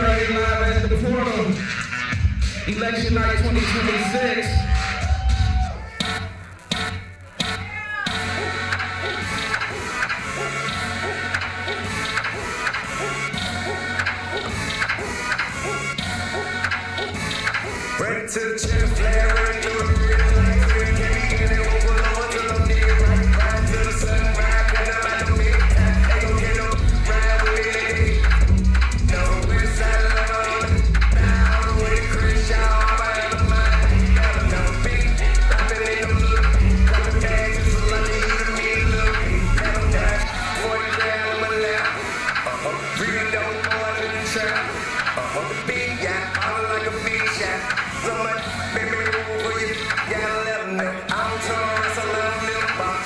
Friday live at the portal. Election night 2026. Ready to the chest, flare, ready to the real life. Can't get it over, lower till I'm near right. Ride to the sun, ride, and I'm at the mid. Ain't gon' get no ride with it. No, we're silent on down with Chris Shaw, I have a mind. Got enough beat, rapping in the look. Got the bags, it's a lot of you to me, look. Got them dash, 40 grand on my lap. Real dope boys in the trap. The beat, yeah, all like a beat shot. So much, baby, for you, gotta let them know. I'm Taurus, I love little box.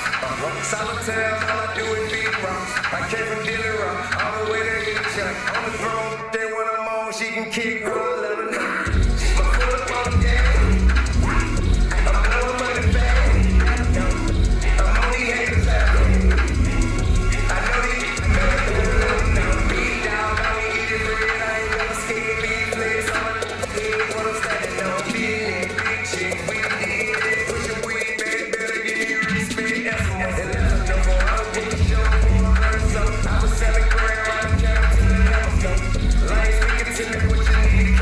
Solitaire, all I do is beat rocks. I came from Dilly Rock, all the way to Hitchcock. On the throne, then when I'm on, she can kick, roll, let her know. My foot up on the game. I'm blowing money back. I'm on these haters out. I know these men, beat down, I ain't eat it bread, I ain't never scared, be played, so what I'm standing on, big chick, we did it, push your weed, baby, better give me respect, and let them know for I'll get the show for a verse, so I was selling grand, right, down to the level, so, like, speaking to me, what you need,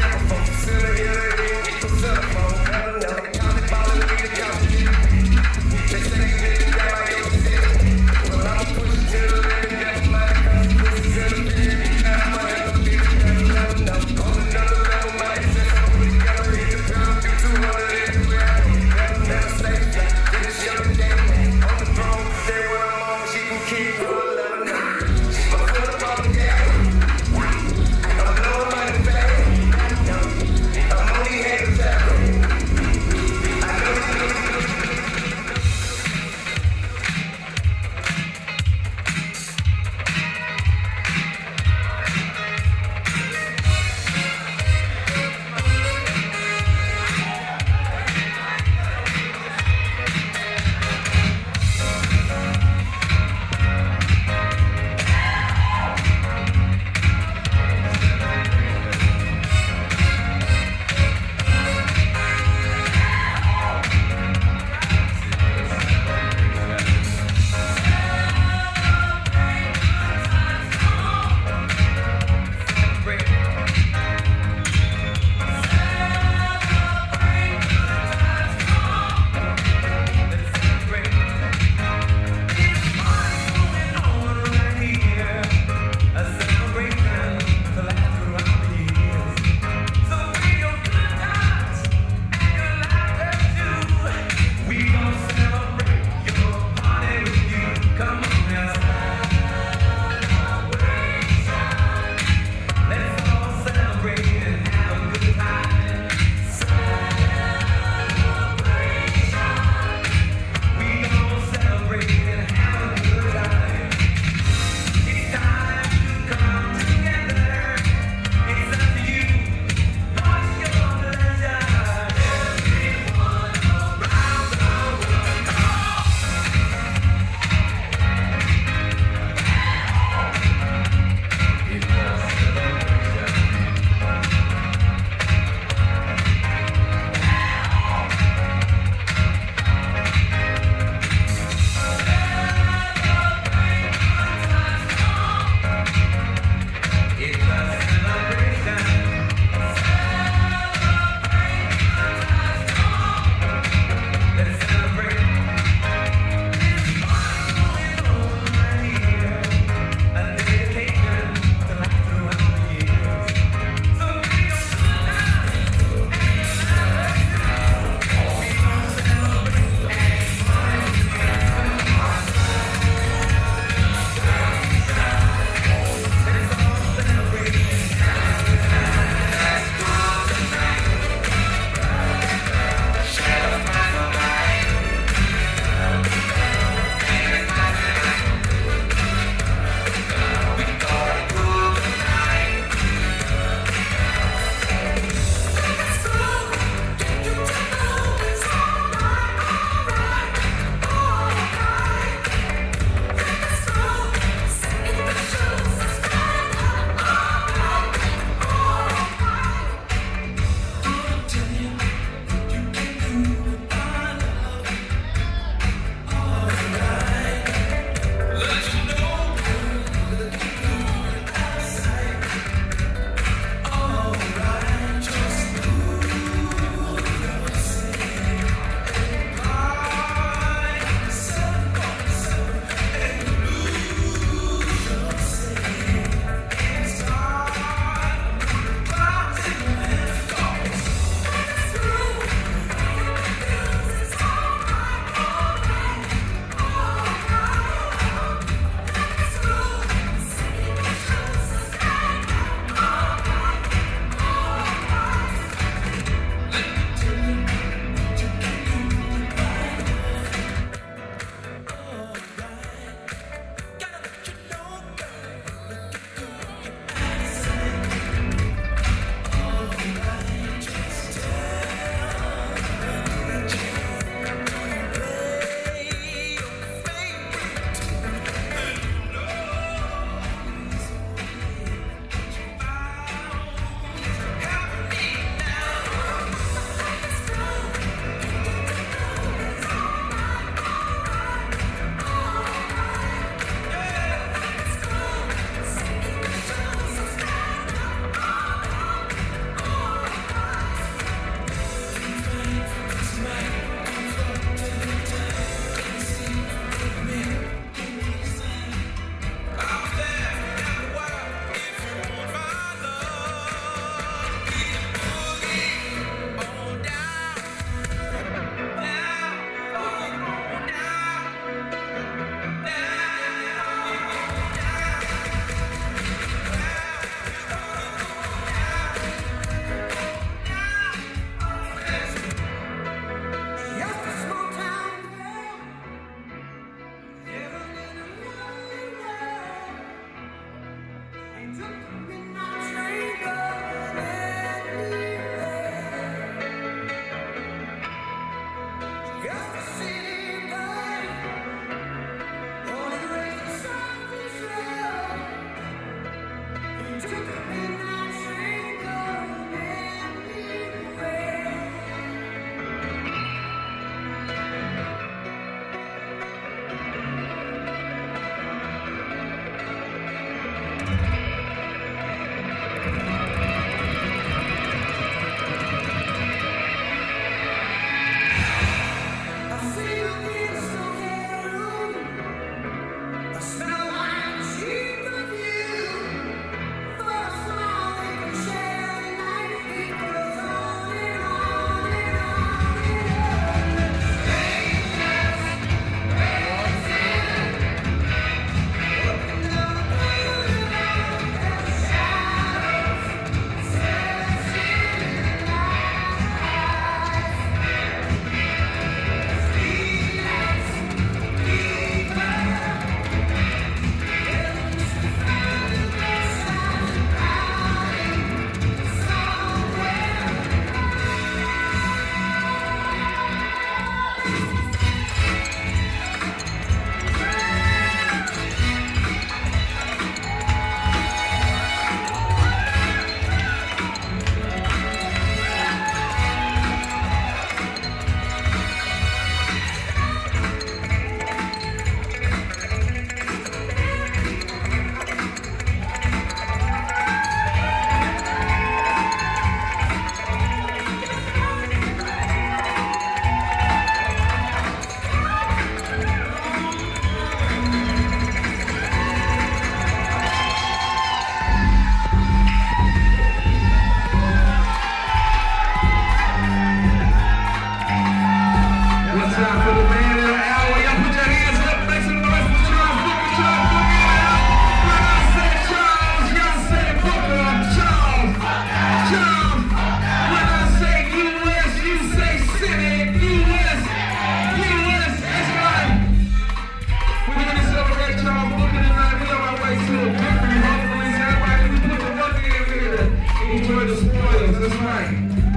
brothers, that's right.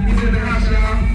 He's in the house, y'all.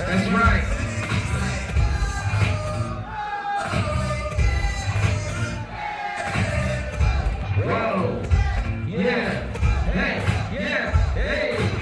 That's right. Whoa. Yeah. Hey. Yeah. Hey.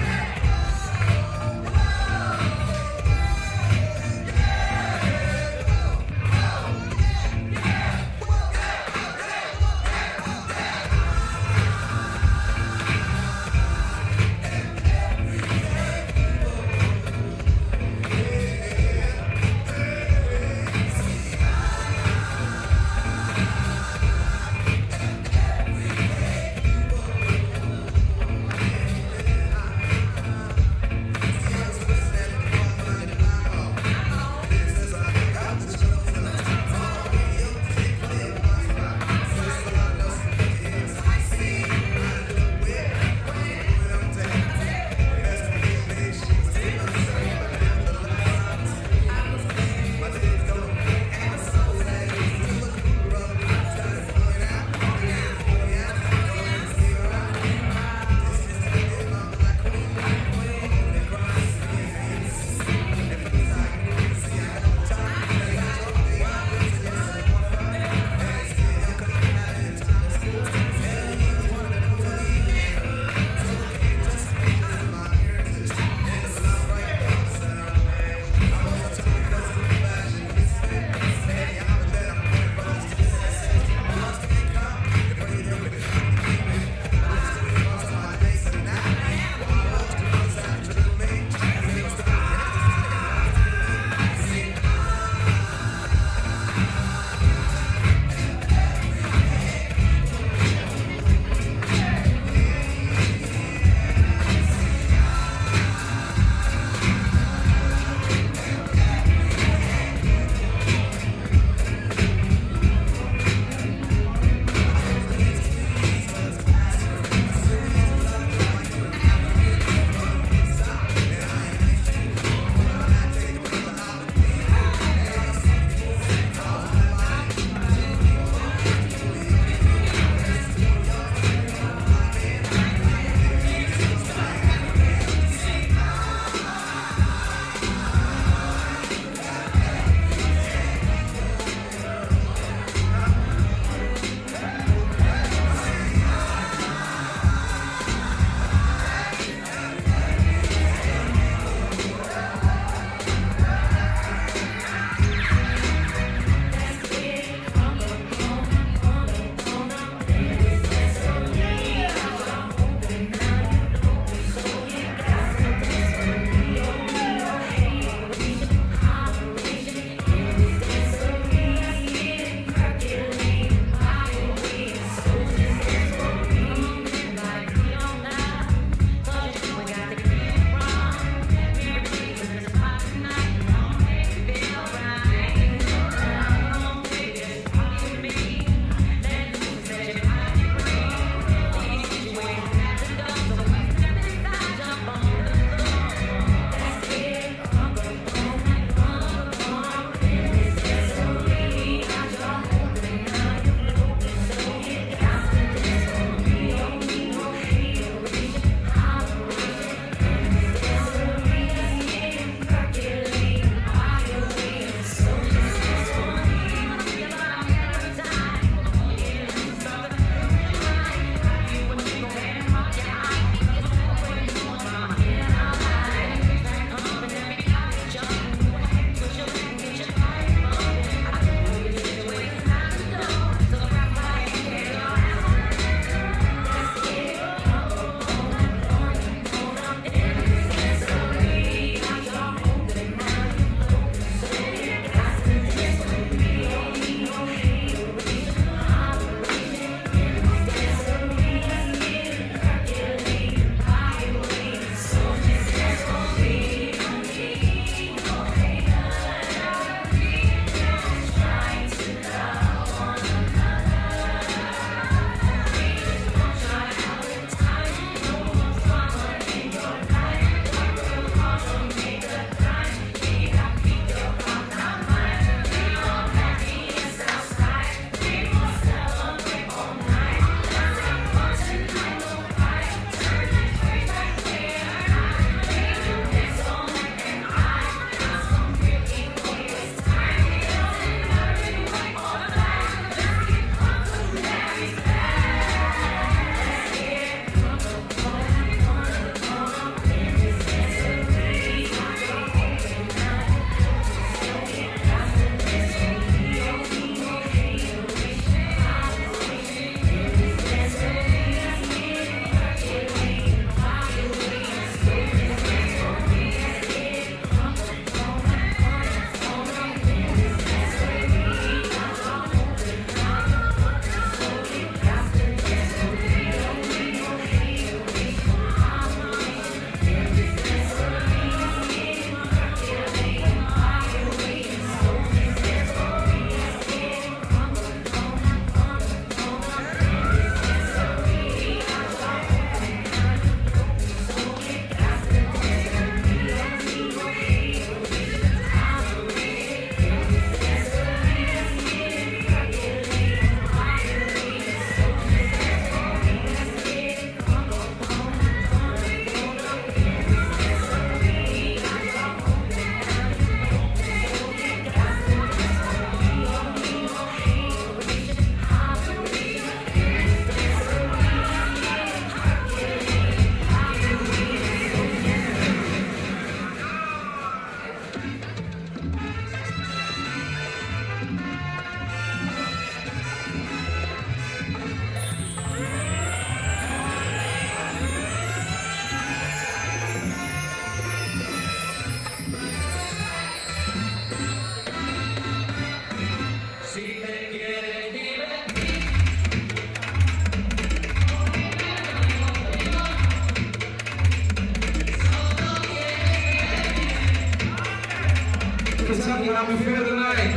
how we feel tonight.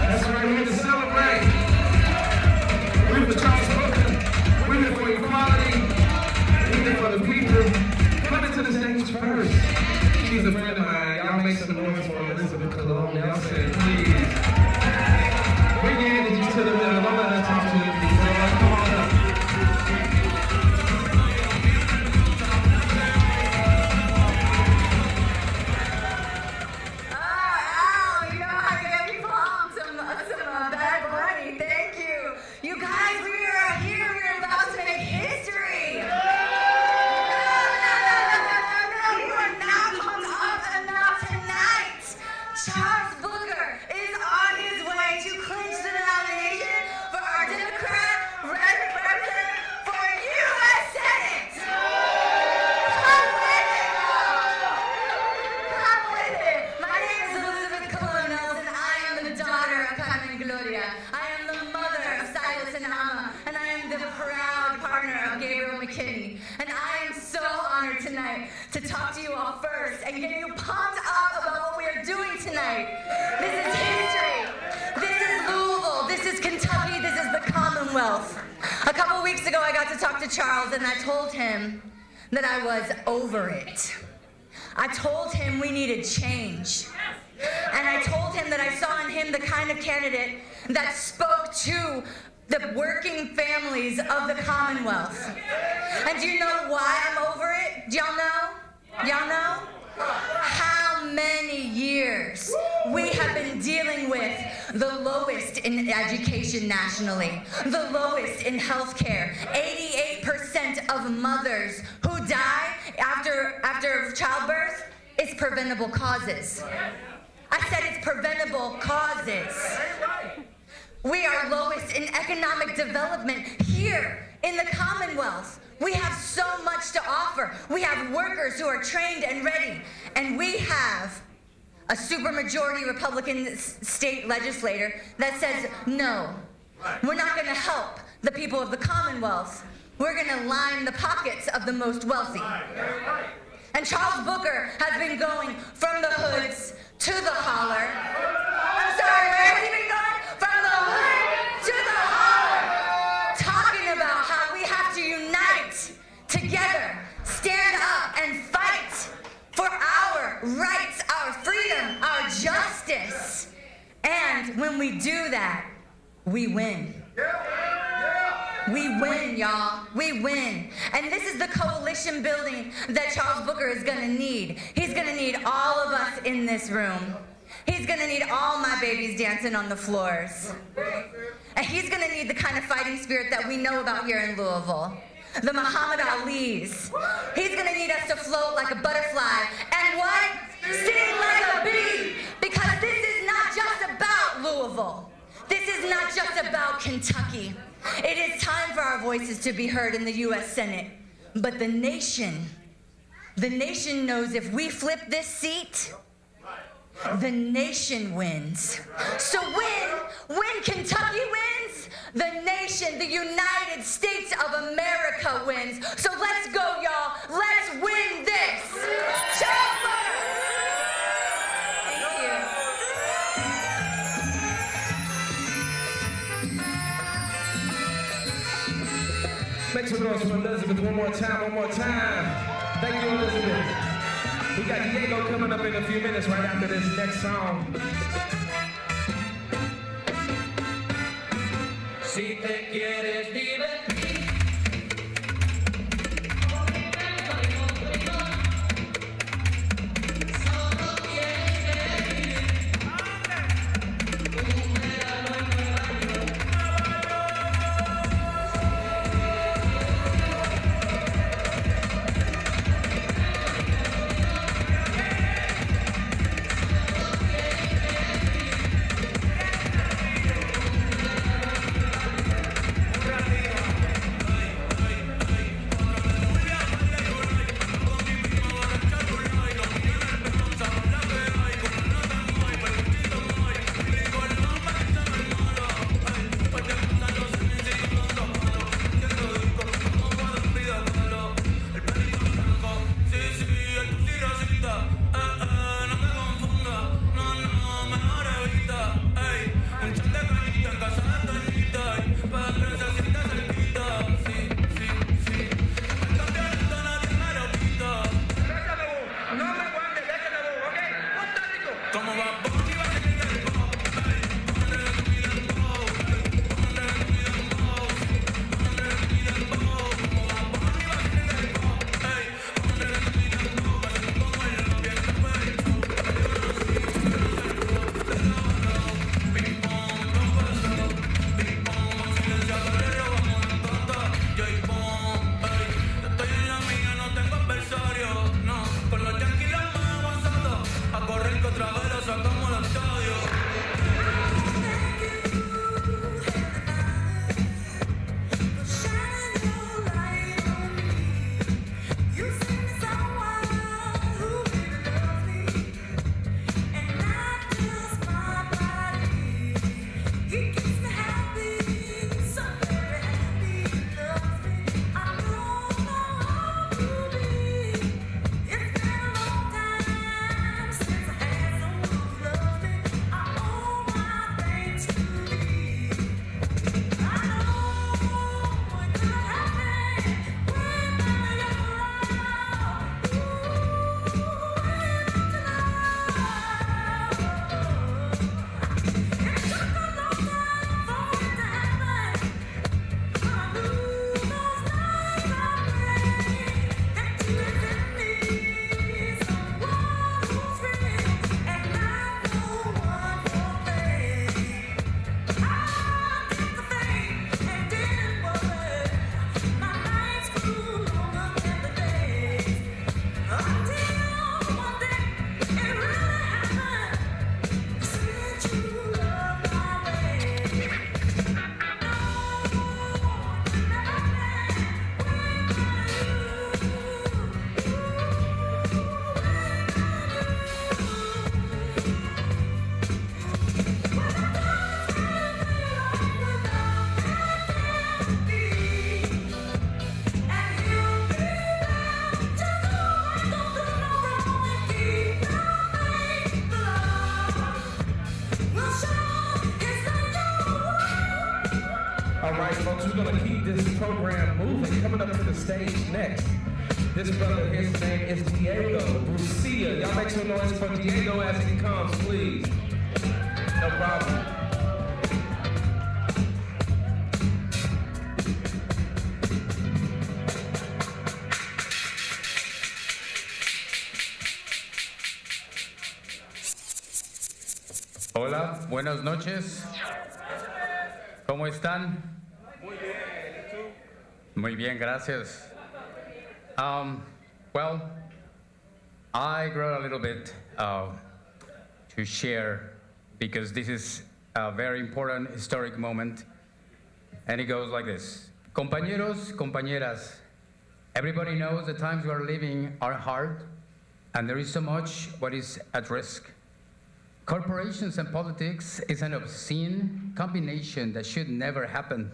That's right, we're here to celebrate. We're here for Charles Booker. We're here for equality. We're here for the people. Come into the stage first. She's a friend of mine. Y'all make some noise for Elizabeth Cologne. Y'all say, please. Bring your energy to the middle. Don't let us talk to you before. Come on up. Charles Booker is on his way to clinch the nomination for our Democrat representative for U.S. Senate. Come with it, y'all. Come with it. My name is Elizabeth Colonels, and I am the daughter of Carmen Gloria. I am the mother of Silas and Alma, and I am the proud partner of Gabriel McKinney. And I am so honored tonight to talk to you all first and get you pumped up about what we are doing tonight. This is history. This is Louisville. This is Kentucky. This is the Commonwealth. A couple weeks ago, I got to talk to Charles, and I told him that I was over it. I told him we needed change. And I told him that I saw in him the kind of candidate that spoke to the working families of the Commonwealth. And do you know why I'm over it? Do y'all know? Y'all know? How many years we have been dealing with the lowest in education nationally, the lowest in healthcare. 88% of mothers who die after childbirth is preventable causes. I said it's preventable causes. We are lowest in economic development here in the Commonwealth. We have so much to offer. We have workers who are trained and ready. And we have a supermajority Republican state legislator that says, no, we're not going to help the people of the Commonwealth. We're going to line the pockets of the most wealthy. And Charles Booker has been going from the hoods to the holler. I'm sorry, where has he been going? From the hood to the holler. Talking about how we have to unite together, stand up and fight for our rights, our freedom, our justice. And when we do that, we win. We win, y'all. We win. And this is the coalition building that Charles Booker is going to need. He's going to need all of us in this room. He's going to need all my babies dancing on the floors. And he's going to need the kind of fighting spirit that we know about here in Louisville. The Muhammad Ali's. He's going to need us to float like a butterfly. And what? Sing like a bee. Because this is not just about Louisville. This is not just about Kentucky. It is time for our voices to be heard in the U.S. Senate. But the nation knows if we flip this seat, the nation wins. So when Kentucky wins, the nation, the United States of America wins. So let's go, y'all. Let's win this. Charles Booker. Thank you. Make some noise for Elizabeth one more time. Thank you, Elizabeth. We got Diego coming up in a few minutes right after this next song. Si te quieres divertir. right, folks, we're gonna keep this program moving. Coming up to the stage next, this brother, his name is Diego Brucia. Y'all make some noise for Diego as he comes, please. No problem. Hola, buenas noches. ¿Cómo están? Muy bien, gracias. Well, I wrote a little bit to share because this is a very important historic moment, and it goes like this. Compañeros, compañeras, everybody knows the times we are living are hard, and there is so much what is at risk. Corporations and politics is an obscene combination that should never happen,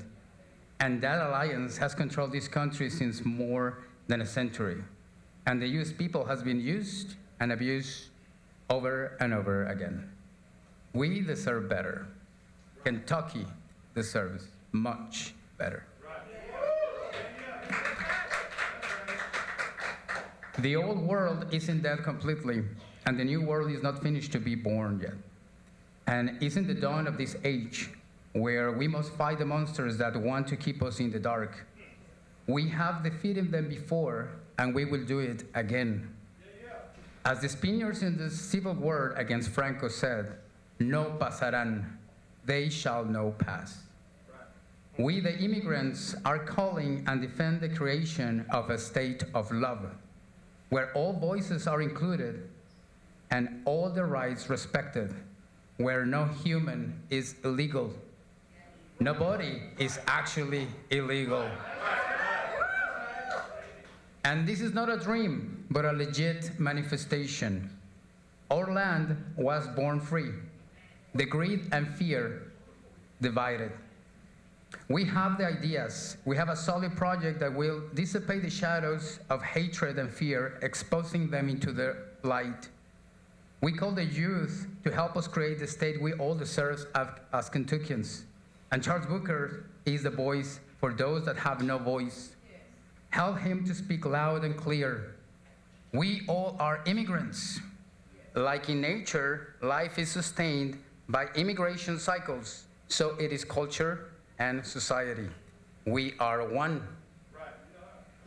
and that alliance has controlled this country since more than a century. And the US people has been used and abused over and over again. We deserve better. Kentucky deserves much better. The old world isn't dead completely, and the new world is not finished to be born yet. And isn't the dawn of this age where we must fight the monsters that want to keep us in the dark. We have defeated them before, and we will do it again. As the Spaniards in the Civil War against Franco said, no pasarán, they shall no pass. We, the immigrants, are calling and defend the creation of a state of love, where all voices are included and all the rights respected, where no human is illegal. Nobody is actually illegal. And this is not a dream, but a legit manifestation. Our land was born free. The greed and fear divided. We have the ideas. We have a solid project that will dissipate the shadows of hatred and fear, exposing them into the light. We call the youth to help us create the state we all deserve as Kentuckians. And Charles Booker is the voice for those that have no voice. Help him to speak loud and clear. We all are immigrants. Like in nature, life is sustained by immigration cycles, so it is culture and society. We are one.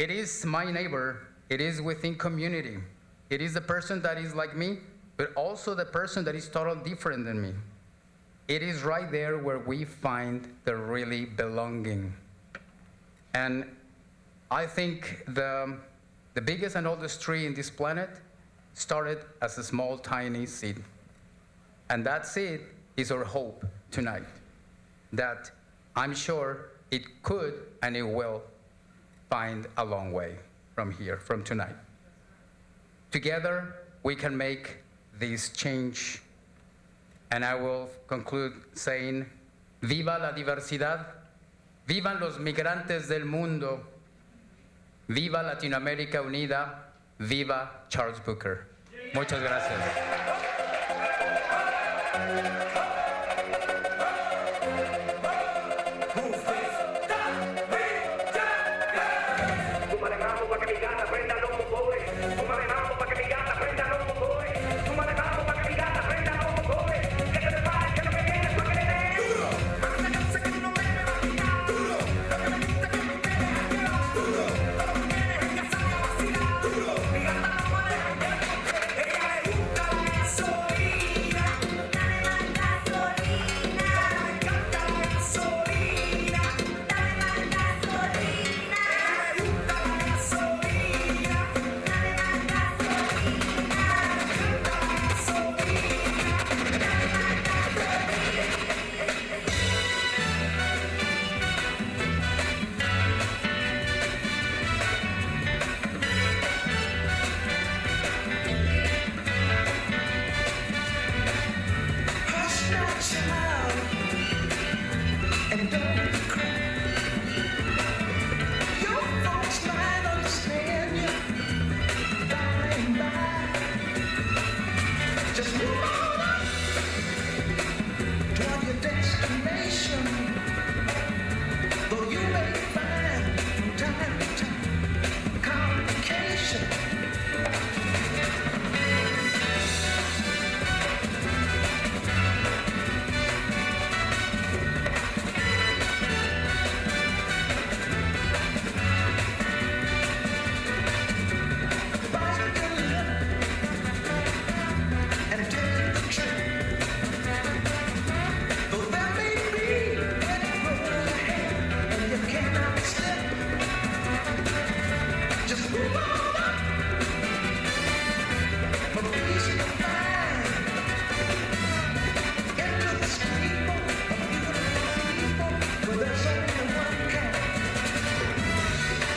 It is my neighbor. It is within community. It is the person that is like me, but also the person that is totally different than me. It is right there where we find the really belonging. And I think the biggest and oldest tree in this planet started as a small, tiny seed. And that seed is our hope tonight, that I'm sure it could and it will find a long way from here, from tonight. Together, we can make this change. And I will conclude saying, viva la diversidad, vivan los migrantes del mundo, viva Latinoamérica Unida, viva Charles Booker. Muchas gracias.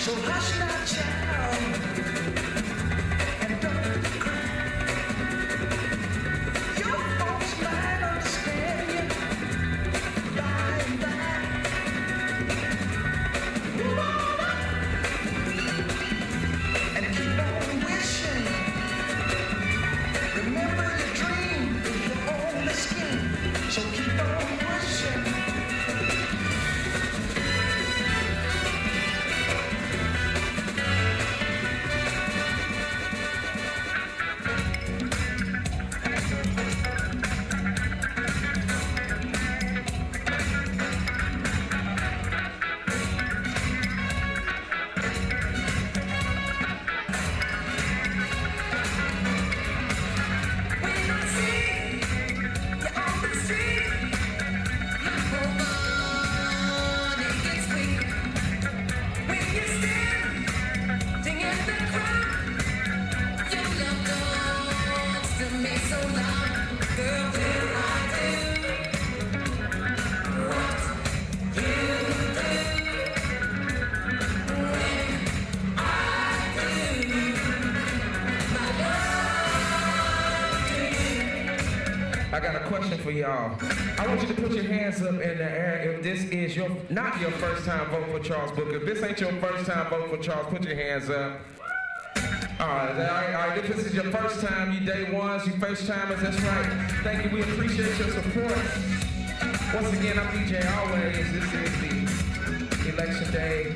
So hush now, child, and don't cry. Your folks might understand you by and by. And keep on wishing. Remember your dream is your only scheme. So keep on wishing. I got a question for y'all. I want you to put your hands up in the air if this is not your first time voting for Charles Booker. If this ain't your first time voting for Charles, put your hands up. All right. If this is your first time, you day ones, you first timers, that's right. Thank you. We appreciate your support. Once again, I'm DJ Always. This is the Election Day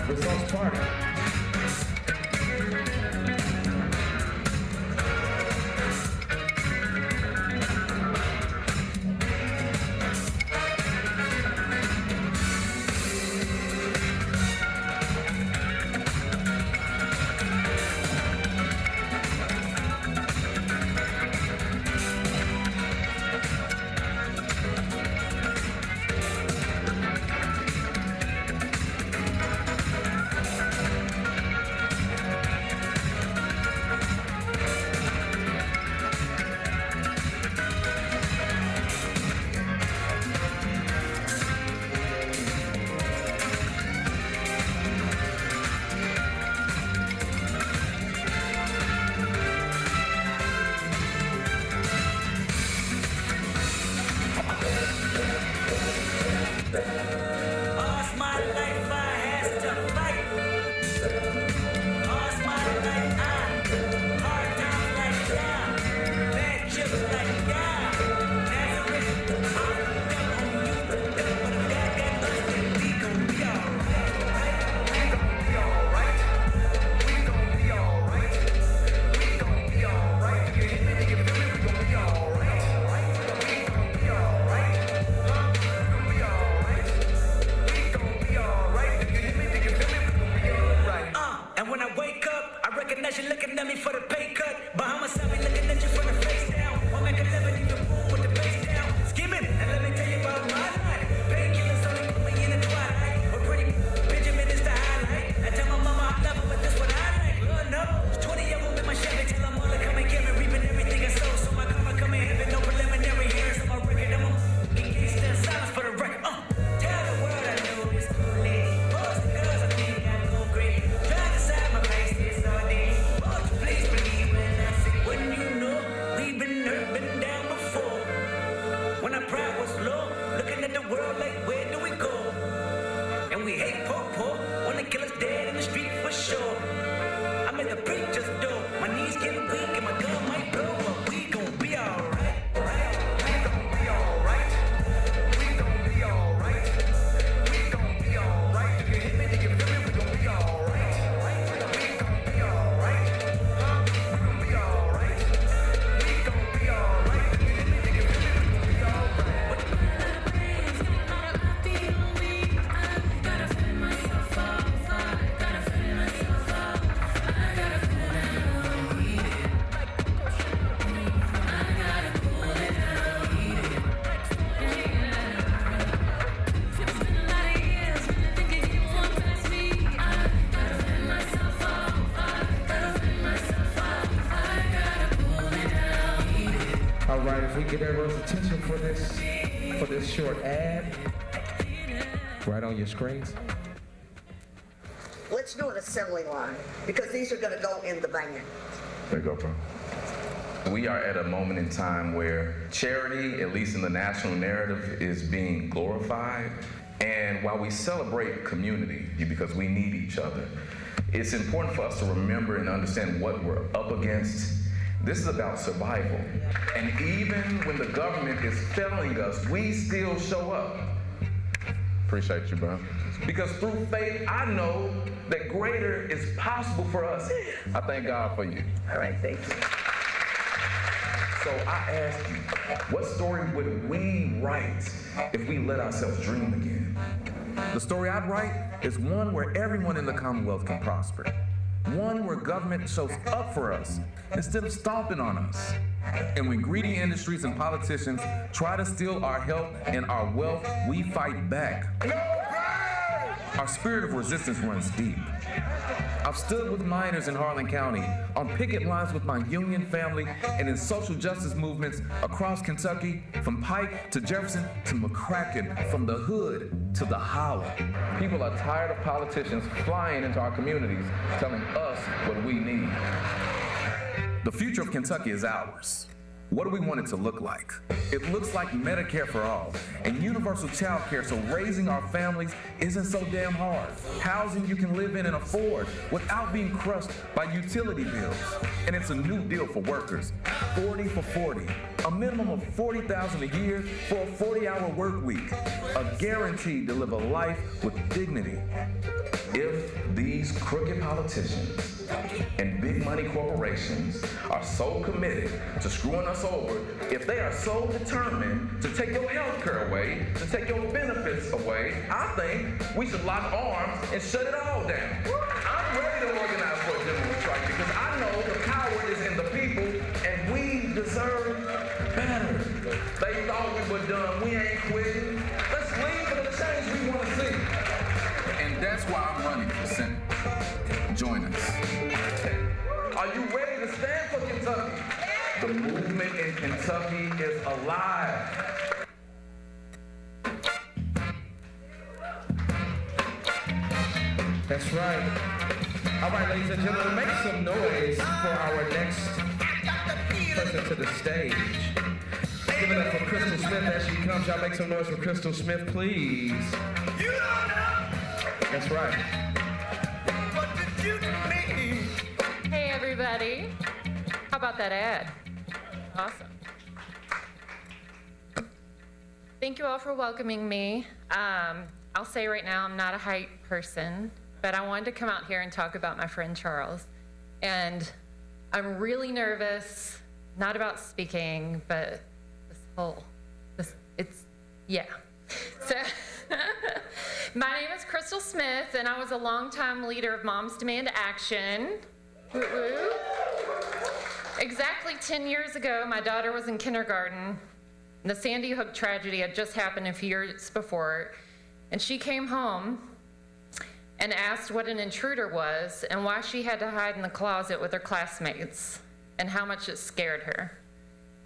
Results Party. If we get everyone's attention for this short ad, right on your screens. let's do an assembly line, because these are gonna go in the van. There you go, bro. We are at a moment in time where charity, at least in the national narrative, is being glorified. And while we celebrate community, because we need each other, it's important for us to remember and understand what we're up against. This is about survival. And even when the government is failing us, we still show up. Appreciate you, bro. Because through faith, I know that greater is possible for us. I thank God for you. All right, thank you. So I ask you, what story would we write if we let ourselves dream again? The story I'd write is one where everyone in the Commonwealth can prosper. One where government shows up for us instead of stomping on us. And when greedy industries and politicians try to steal our health and our wealth, we fight back. Our spirit of resistance runs deep. I've stood with miners in Harlan County, on picket lines with my union family, and in social justice movements across Kentucky, from Pike to Jefferson to McCracken, from the hood to the holler. People are tired of politicians flying into our communities, telling us what we need. The future of Kentucky is ours. What do we want it to look like? It looks like Medicare for all and universal child care, so raising our families isn't so damn hard. Housing you can live in and afford without being crushed by utility bills. And it's a new deal for workers, 40 for 40, a minimum of $40,000 a year for a 40-hour work week, a guarantee to live a life with dignity. If these crooked politicians and big money corporations are so committed to screwing us over, if they are so determined to take your health care away, to take your benefits away, I think we should lock arms and shut it all down. I'm ready to organize for a general strike because I know the power is in the people and we deserve better. They thought we were done. We ain't quitting. Let's leave for the change we want to see. And that's why I'm running for Senate. Join us. Are you ready to stand for Kentucky? The movement in Kentucky is alive. That's right. All right, ladies and gentlemen, make some noise for our next person to the stage. Give it up for Crystal Smith as she comes. Y'all make some noise for Crystal Smith, please. You don't know That's right. what did you do to me? Hey everybody, how about that ad? Awesome. Thank you all for welcoming me. I'll say right now I'm not a hype person, but I wanted to come out here and talk about my friend Charles. And I'm really nervous, not about speaking, but yeah. So, my name is Crystal Smith, and I was a longtime leader of Moms Demand Action. Woo-woo. Exactly 10 years ago, my daughter was in kindergarten. The Sandy Hook tragedy had just happened a few years before, and she came home and asked what an intruder was and why she had to hide in the closet with her classmates and how much it scared her.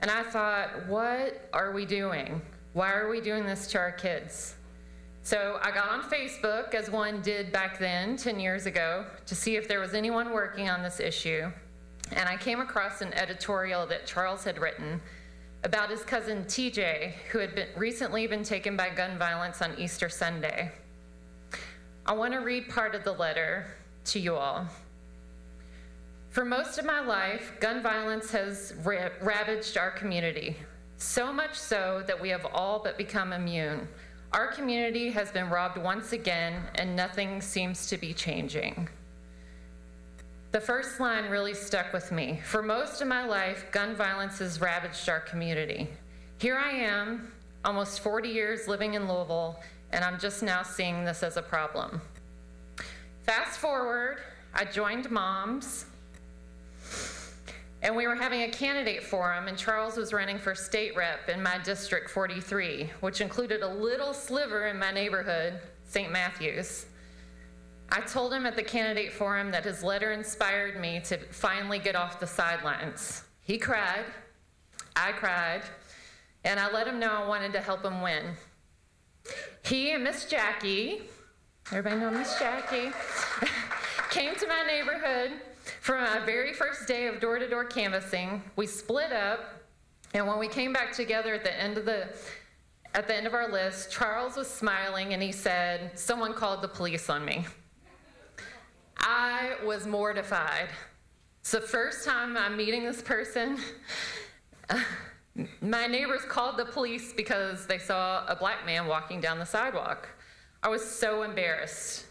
And I thought, what are we doing? Why are we doing this to our kids? So I got on Facebook, as one did back then, 10 years ago, to see if there was anyone working on this issue. And I came across an editorial that Charles had written about his cousin TJ, who had recently been taken by gun violence on Easter Sunday. I want to read part of the letter to you all. For most of my life, gun violence has ravaged our community, so much so that we have all but become immune. Our community has been robbed once again, and nothing seems to be changing. The first line really stuck with me. For most of my life, gun violence has ravaged our community. Here I am, almost 40 years living in Louisville, and I'm just now seeing this as a problem. Fast forward, I joined Moms, and we were having a candidate forum, and Charles was running for state rep in my District 43, which included a little sliver in my neighborhood, St. Matthews. I told him at the candidate forum that his letter inspired me to finally get off the sidelines. He cried, I cried, and I let him know I wanted to help him win. He and Miss Jackie, everybody know Miss Jackie, came to my neighborhood for my very first day of door-to-door canvassing. We split up, and when we came back together at the end of our list, Charles was smiling and he said, "Someone called the police on me." I was mortified. It's the first time I'm meeting this person. My neighbors called the police because they saw a black man walking down the sidewalk. I was so embarrassed.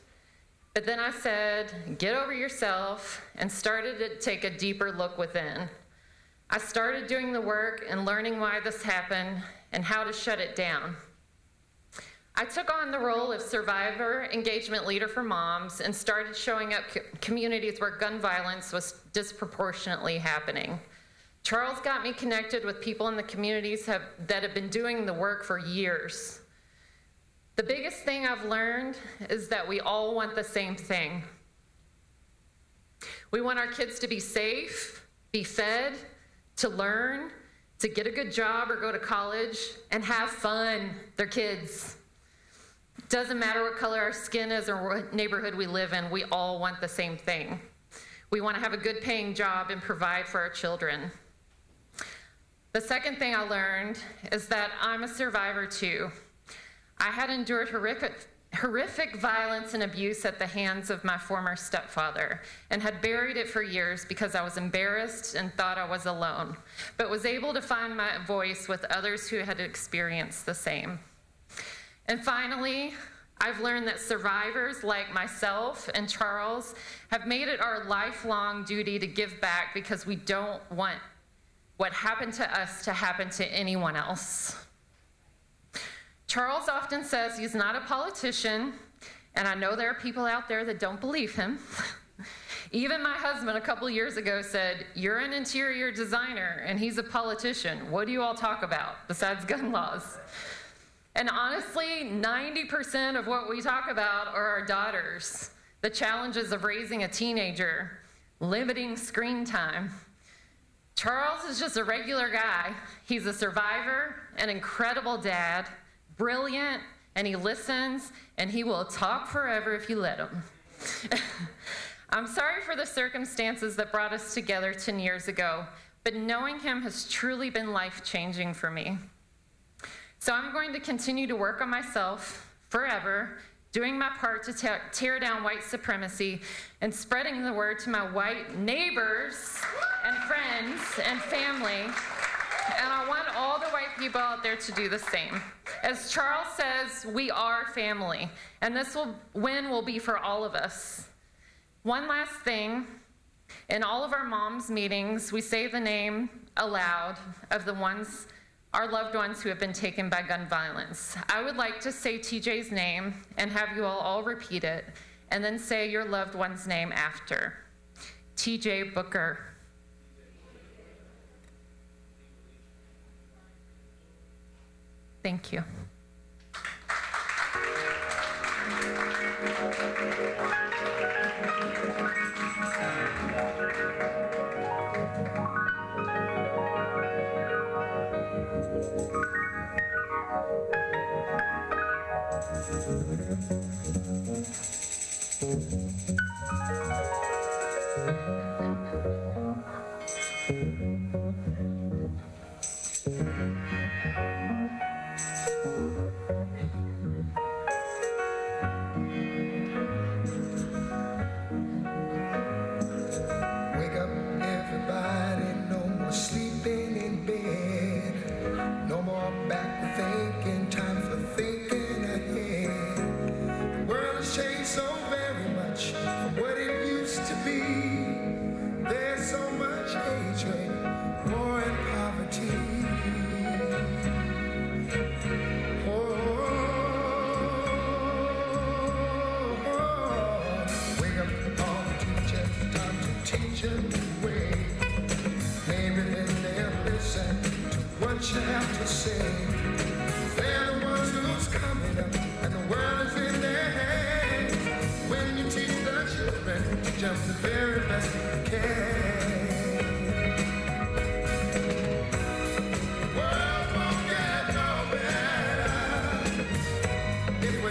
But then I said, "Get over yourself," and started to take a deeper look within. I started doing the work and learning why this happened and how to shut it down. I took on the role of survivor engagement leader for moms and started showing up communities where gun violence was disproportionately happening. Charles got me connected with people in the communities that have been doing the work for years. The biggest thing I've learned is that we all want the same thing. We want our kids to be safe, be fed, to learn, to get a good job or go to college, and have fun. They're kids. Doesn't matter what color our skin is or what neighborhood we live in, we all want the same thing. We want to have a good paying job and provide for our children. The second thing I learned is that I'm a survivor too. I had endured horrific violence and abuse at the hands of my former stepfather and had buried it for years because I was embarrassed and thought I was alone, but was able to find my voice with others who had experienced the same. And finally, I've learned that survivors like myself and Charles have made it our lifelong duty to give back because we don't want what happened to us to happen to anyone else. Charles often says he's not a politician, and I know there are people out there that don't believe him. Even my husband a couple years ago said, "You're an interior designer and he's a politician. What do you all talk about besides gun laws?" And honestly, 90% of what we talk about are our daughters, the challenges of raising a teenager, limiting screen time. Charles is just a regular guy. He's a survivor, an incredible dad, brilliant, and he listens, and he will talk forever if you let him. I'm sorry for the circumstances that brought us together 10 years ago, but knowing him has truly been life-changing for me. So I'm going to continue to work on myself forever, doing my part to tear down white supremacy and spreading the word to my white neighbors and friends and family. And I want all the white people out there to do the same. As Charles says, we are family, and this win will be for all of us. One last thing, in all of our moms' meetings, we say the name aloud of our loved ones who have been taken by gun violence. I would like to say TJ's name and have you all repeat it, and then say your loved one's name after. TJ Booker. Thank you.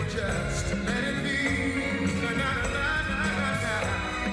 Just let it be. Na, na, na, na, na, na.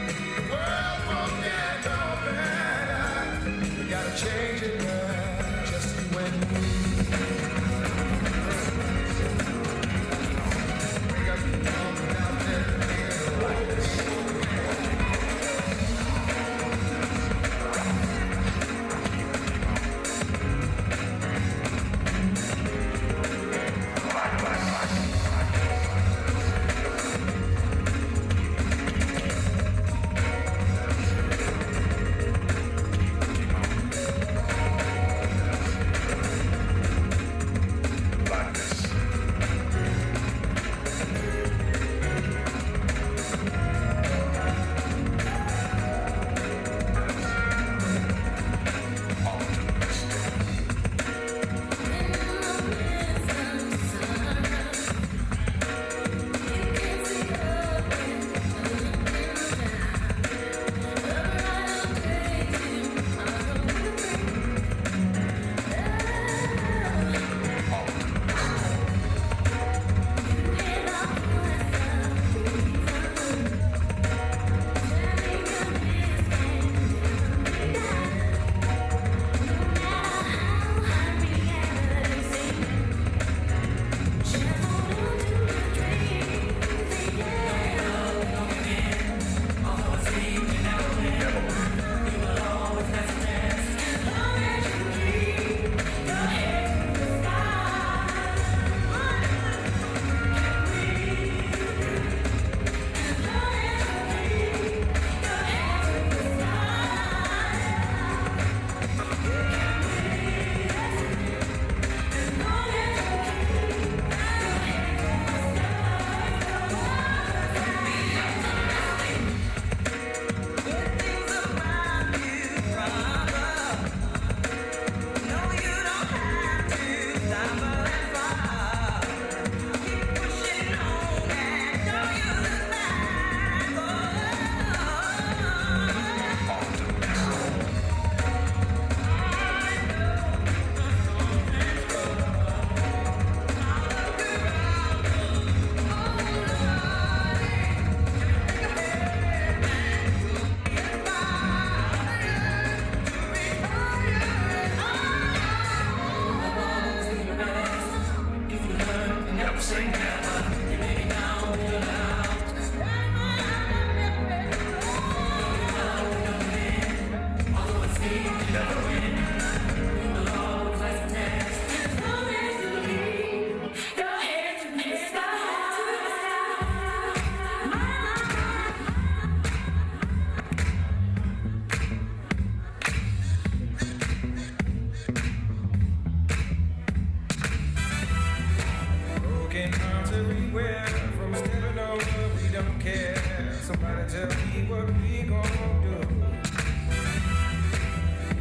gotta tell me what we gon' do.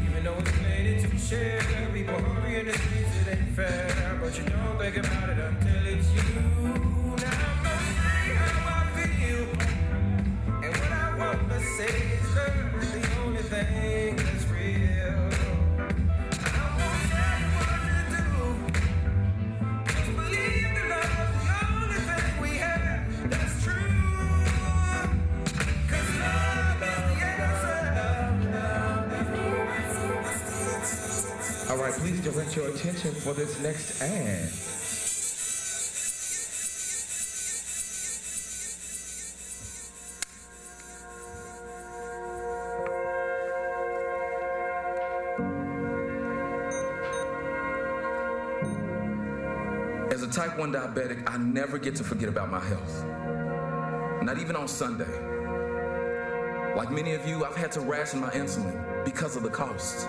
Even though it's plenty to share, people hungry in the streets, it ain't fair. But you don't think about it until it's you. Now I'm gonna say how I feel, and what I want to say is love, the only thing that's real. I won't tell you what to do. Just believe that love's the only thing we have that's true. 'Cause love is the answer. All right, please direct your attention for this next ad. As a type 1 diabetic, I never get to forget about my health. Not even on Sunday. Like many of you, I've had to ration my insulin because of the cost.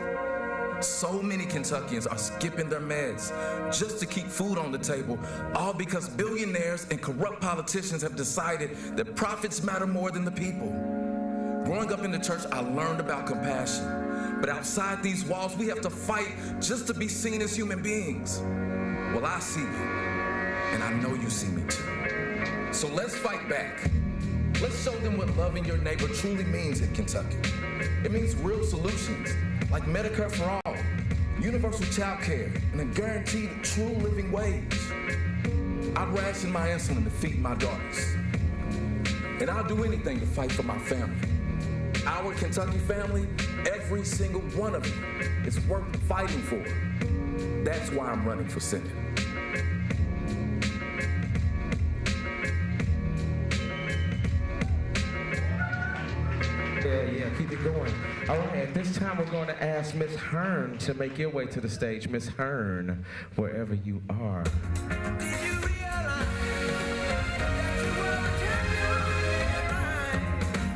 So many Kentuckians are skipping their meds just to keep food on the table, all because billionaires and corrupt politicians have decided that profits matter more than the people. Growing up in the church, I learned about compassion. But outside these walls, we have to fight just to be seen as human beings. Well, I see you, and I know you see me too. So let's fight back. Let's show them what loving your neighbor truly means in Kentucky. It means real solutions, like Medicare for all, universal child care, and a guaranteed true living wage. I'd ration my insulin to feed my daughters. And I'll do anything to fight for my family. Our Kentucky family, every single one of you, is worth fighting for. That's why I'm running for Senate. Yeah, keep it going. All right, at this time we're going to ask Miss Hearn to make your way to the stage. Miss Hearn, wherever you are.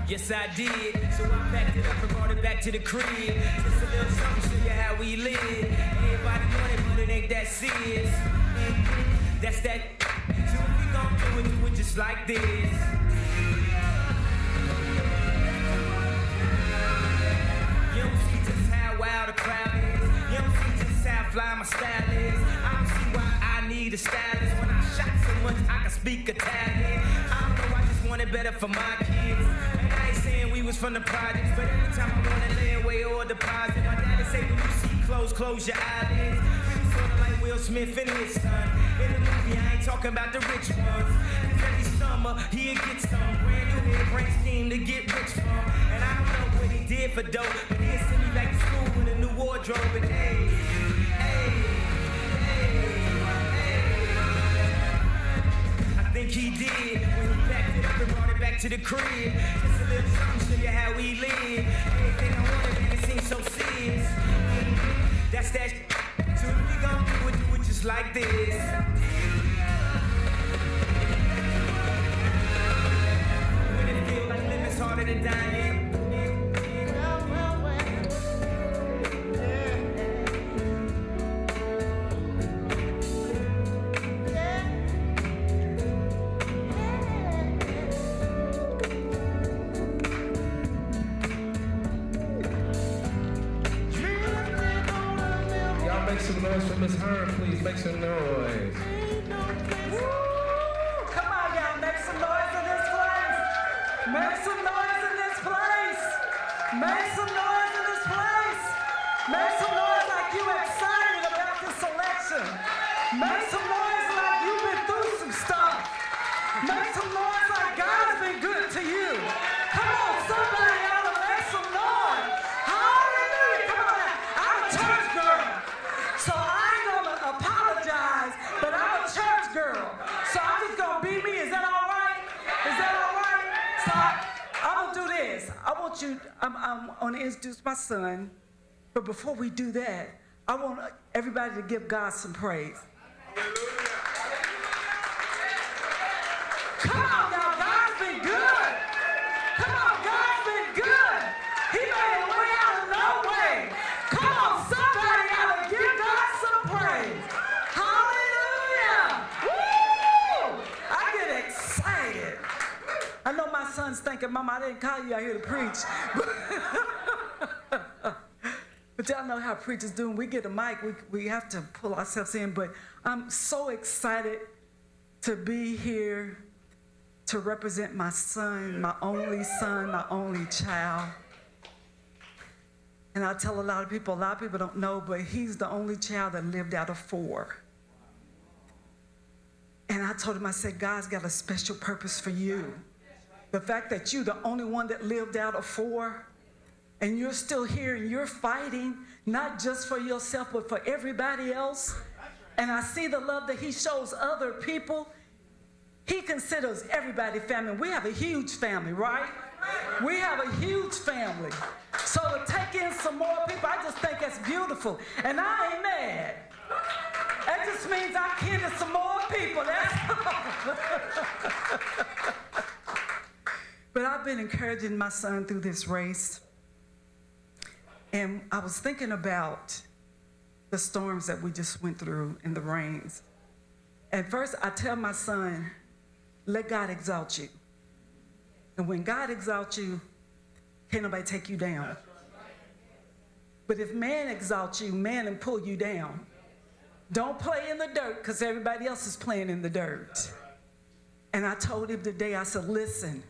Yes, I did. So I packed it up and brought it back to the crib. Just a little something, show you how we live. Everybody know it, but it ain't that serious. That's that. So if we gon' do it just like this. You don't see just how wild the crowd is. You don't see just how fly my style is. I don't see why I need a stylist. When I shot so much, I can speak Italian. I don't know, I just want it better for my kids. And I ain't saying we was from the projects, but every time I want to lay away or deposit, my daddy say when you see clothes, close your eyelids. We was sort of like Will Smith and his son. In the movie, I ain't talking about the rich ones. Cause every summer, he'll get some brand new hairbrain scheme to get rich from. And I don't know what he did for dope, but he'll send me back to school with a new wardrobe. And hey, I think he did when he packed it up and brought it back to the crib. Just a little something, show you how we live. Everything I wanted, man, it seems so serious. That's that. So if we gon' do it just like this. When it feel like living's harder than dying. Make some noise for Miss Hearn, please. Make some noise. Woo! Come on, y'all. Make some noise in this place. Make some noise in this place. Make some noise in this place. Make some noise like you excited about this election. Make some noise like you've been through some stuff. Make some noise like God's been good to you. Come on, somebody ought to make some noise. Hallelujah. Come on now. I'm a church girl. So I ain't gonna apologize, but I'm a church girl. So I'm just gonna be me. Is that all right? Is that all right? So I'm gonna do this. I want you, I'm gonna introduce my son. But before we do that, I want everybody to give God some praise. Come on, y'all. God's been good. Come on, God's been good. He made a way out of no way. Come on, somebody ought to give God some praise. Hallelujah. Woo! I get excited. I know my son's thinking, Mama, I didn't call you out here to preach. But y'all know how preachers do. When we get a mic, we have to pull ourselves in. But I'm so excited to be here to represent my son, my only child. And I tell a lot of people don't know, but he's the only child that lived out of 4. And I told him, I said, God's got a special purpose for you. The fact that you're the only one that lived out of 4, and you're still here and you're fighting, not just for yourself, but for everybody else. And I see the love that he shows other people. He considers everybody family. We have a huge family, right? We have a huge family. So to take in some more people, I just think that's beautiful. And I ain't mad. That just means I can to some more people. But I've been encouraging my son through this race. And I was thinking about the storms that we just went through and the rains. And first, I tell my son, let God exalt you. And when God exalts you, can't nobody take you down. But if man exalts you, man will pull you down. Don't play in the dirt, because everybody else is playing in the dirt. And I told him today, I said, listen,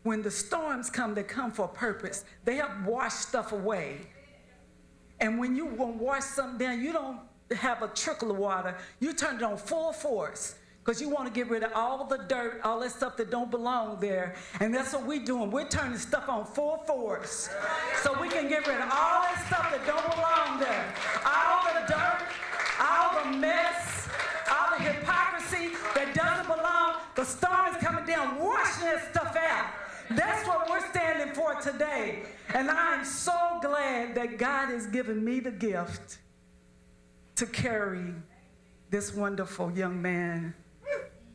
when the storms come, they come for a purpose. They help wash stuff away. And when you want to wash something down, you don't have a trickle of water. You turn it on full force, because you want to get rid of all the dirt, all that stuff that don't belong there. And that's what we're doing. We're turning stuff on full force so we can get rid of all that stuff that don't belong there. All the dirt, all the mess, all the hypocrisy that doesn't belong. The storm is coming down, washing that stuff out. That's what we're standing for today. And I'm so glad that God has given me the gift to carry this wonderful young man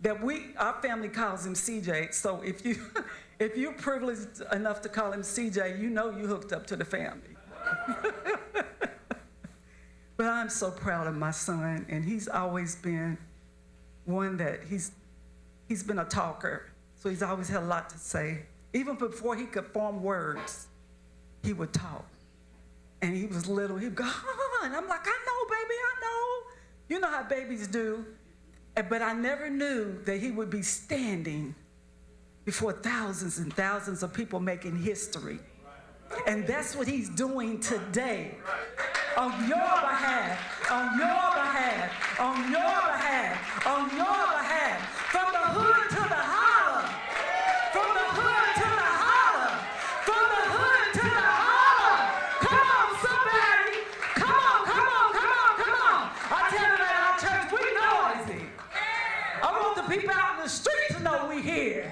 that our family calls him CJ. So if you're privileged enough to call him CJ, you know you hooked up to the family. But I'm so proud of my son, and he's always been one that he's been a talker. So he's always had a lot to say. Even before he could form words, he would talk. And he was little, he'd go, and I'm like, I know, baby, I know. You know how babies do. But I never knew that he would be standing before thousands and thousands of people making history. And that's what he's doing today. On your behalf, on your behalf, on your behalf, on your behalf. From the hood to the holler. From the hood to the holler. From the hood to the holler. Come on, somebody. Come on, come on, come on, come on. I tell you at our church, we noisy. I want the people out in the street to know we here.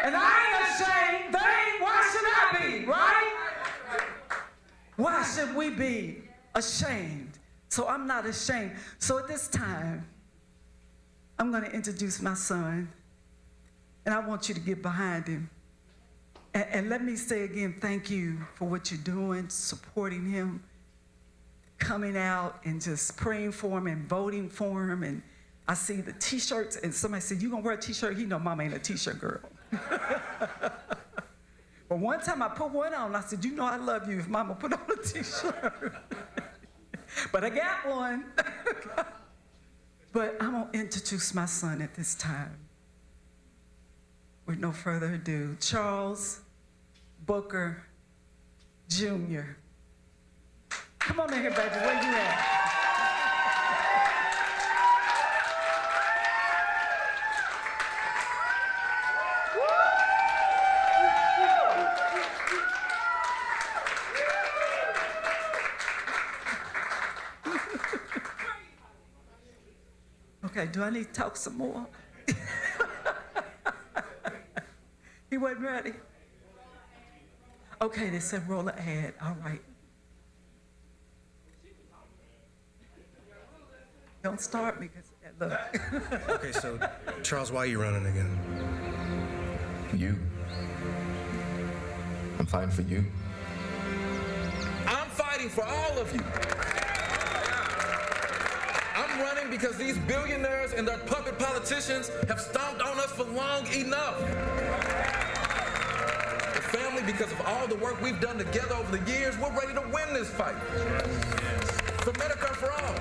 And I ain't ashamed. They ain't, why should I be, right? Why should we be ashamed? So I'm not ashamed. So at this time, I'm going to introduce my son, and I want you to get behind him. And let me say again, thank you for what you're doing, supporting him, coming out and just praying for him and voting for him. And I see the T-shirts, and somebody said, you going to wear a T-shirt? He know Mama ain't a T-shirt girl. But one time I put one on, I said, you know I love you if Mama put on a T-shirt. But I got one. But I'm going to introduce my son at this time. With no further ado, Charles Booker Jr. Come on in here, baby. Where you at? Okay, do I need to talk some more? He wasn't ready. Okay, they said roll an ad. All right. Don't start me, because look. Okay, so Charles, why are you running again? You. I'm fighting for you. I'm fighting for all of you. I'm running because these billionaires and their puppet politicians have stomped on us for long enough. because of all the work we've done together over the years, we're ready to win this fight. For Medicare for all.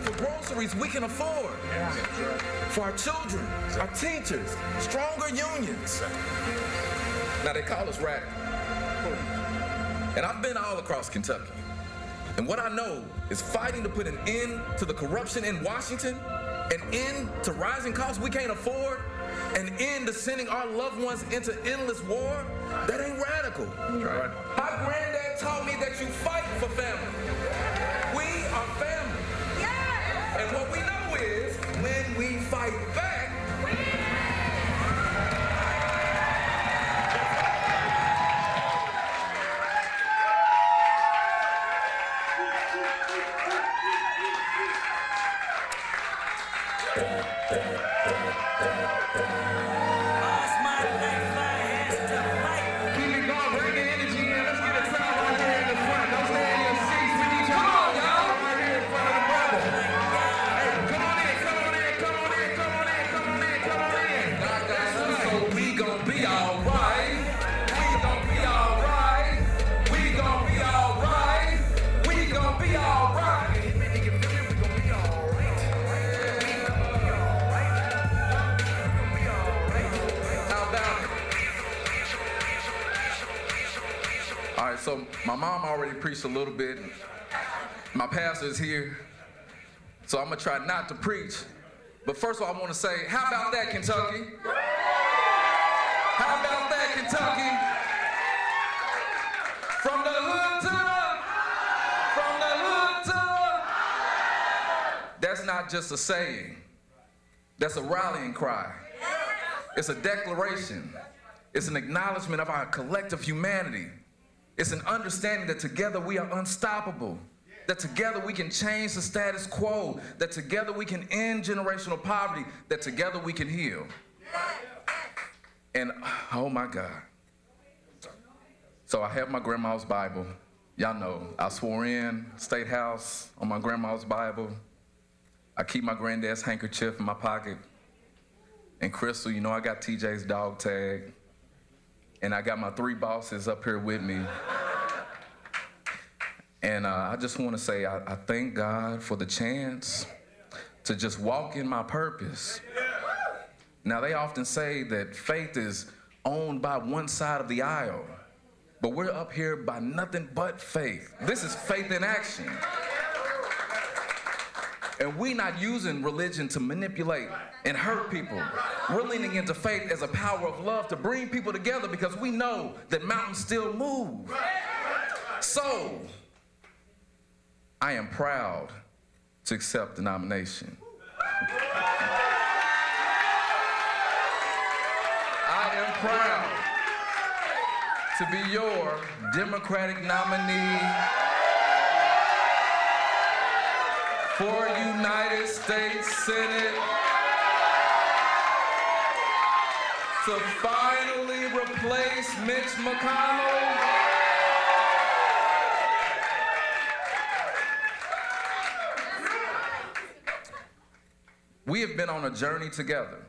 For groceries we can afford. For our children, our teachers, stronger unions. Now they call us radical. And I've been all across Kentucky. And what I know is fighting to put an end to the corruption in Washington, an end to rising costs we can't afford, an end to sending our loved ones into endless war. That ain't radical. Right. My granddad taught me that you fight for family. We are family. Yeah. And what we know is when we fight back, we win. So my mom already preached a little bit. My pastor is here. So I'm gonna try not to preach. But first of all, I wanna say, how about that, Kentucky? How about that, Kentucky? From the hood to the, that's not just a saying. That's a rallying cry. It's a declaration. It's an acknowledgement of our collective humanity. It's an understanding that together we are unstoppable, that together we can change the status quo, that together we can end generational poverty, that together we can heal. And oh my God. So I have my grandma's Bible. Y'all know, I swore in State House on my grandma's Bible. I keep my granddad's handkerchief in my pocket. And Crystal, you know I got TJ's dog tag. And I got my 3 bosses up here with me. And I just want to say I thank God for the chance to just walk in my purpose. Now, they often say that faith is owned by one side of the aisle, but we're up here by nothing but faith. This is faith in action. And we're not using religion to manipulate and hurt people. We're leaning into faith as a power of love to bring people together because we know that mountains still move. So, I am proud to accept the nomination. I am proud to be your Democratic nominee for United States Senate to finally replace Mitch McConnell. We have been on a journey together.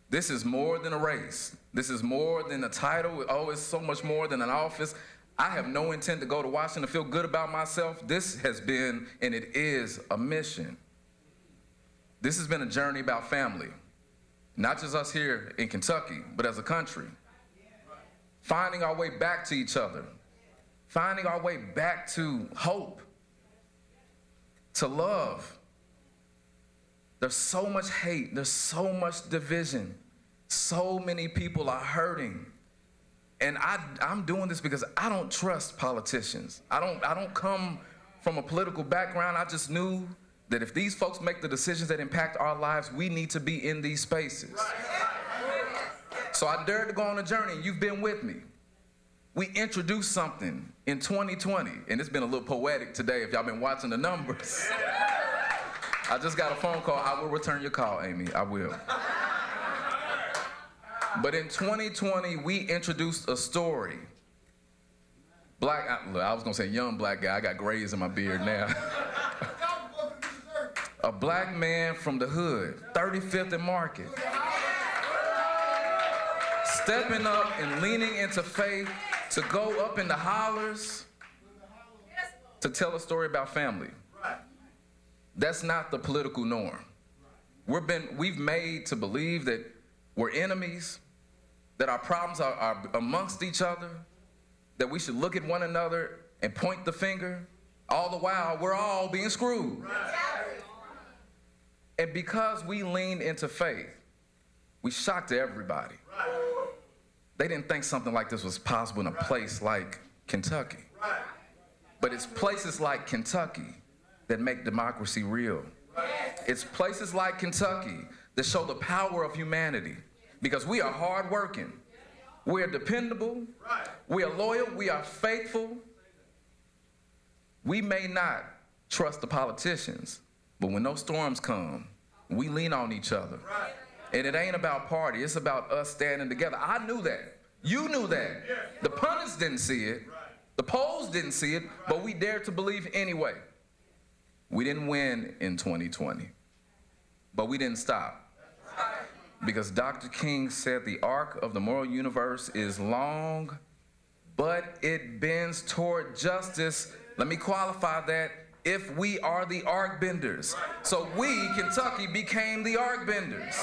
This is more than a race. This is more than a title. Oh, it's so much more than an office. I have no intent to go to Washington to feel good about myself. This has been, and it is, a mission. This has been a journey about family. Not just us here in Kentucky, but as a country. Finding our way back to each other. Finding our way back to hope. To love. There's so much hate. There's so much division. So many people are hurting. And I'm doing this because I don't trust politicians. I don't come from a political background. I just knew that if these folks make the decisions that impact our lives, we need to be in these spaces. So I dared to go on a journey, and you've been with me. We introduced something in 2020, and it's been a little poetic today if y'all been watching the numbers. I just got a phone call. I will return your call, Amy. I will. But in 2020, we introduced a story. I was gonna say young black guy. I got grays in my beard now. A black man from the hood, 35th and Market, stepping up and leaning into faith to go up in the hollers to tell a story about family. That's not the political norm. We've made to believe that we're enemies, that our problems are amongst each other, that we should look at one another and point the finger. All the while, we're all being screwed. And because we leaned into faith, we shocked everybody. They didn't think something like this was possible in a place like Kentucky. But it's places like Kentucky that make democracy real. It's places like Kentucky that show the power of humanity, because we are hardworking, we are dependable, we are loyal, we are faithful. We may not trust the politicians, but when those storms come, we lean on each other. And it ain't about party, it's about us standing together. I knew that. You knew that. The pundits didn't see it. The polls didn't see it, but we dared to believe anyway. We didn't win in 2020, but we didn't stop. Because Dr. King said the arc of the moral universe is long, but it bends toward justice. Let me qualify that. If we are the arc benders. So we, Kentucky, became the arc benders.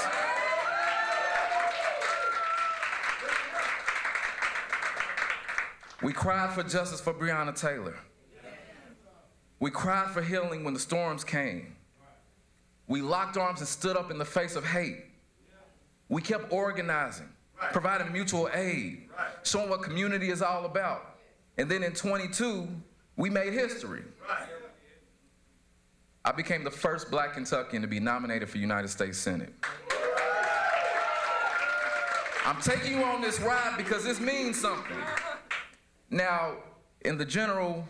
We cried for justice for Breonna Taylor. We cried for healing when the storms came. We locked arms and stood up in the face of hate. We kept organizing, providing mutual aid, showing what community is all about. And then in 22, we made history. I became the first Black Kentuckian to be nominated for United States Senate. I'm taking you on this ride because this means something. Now, in the general,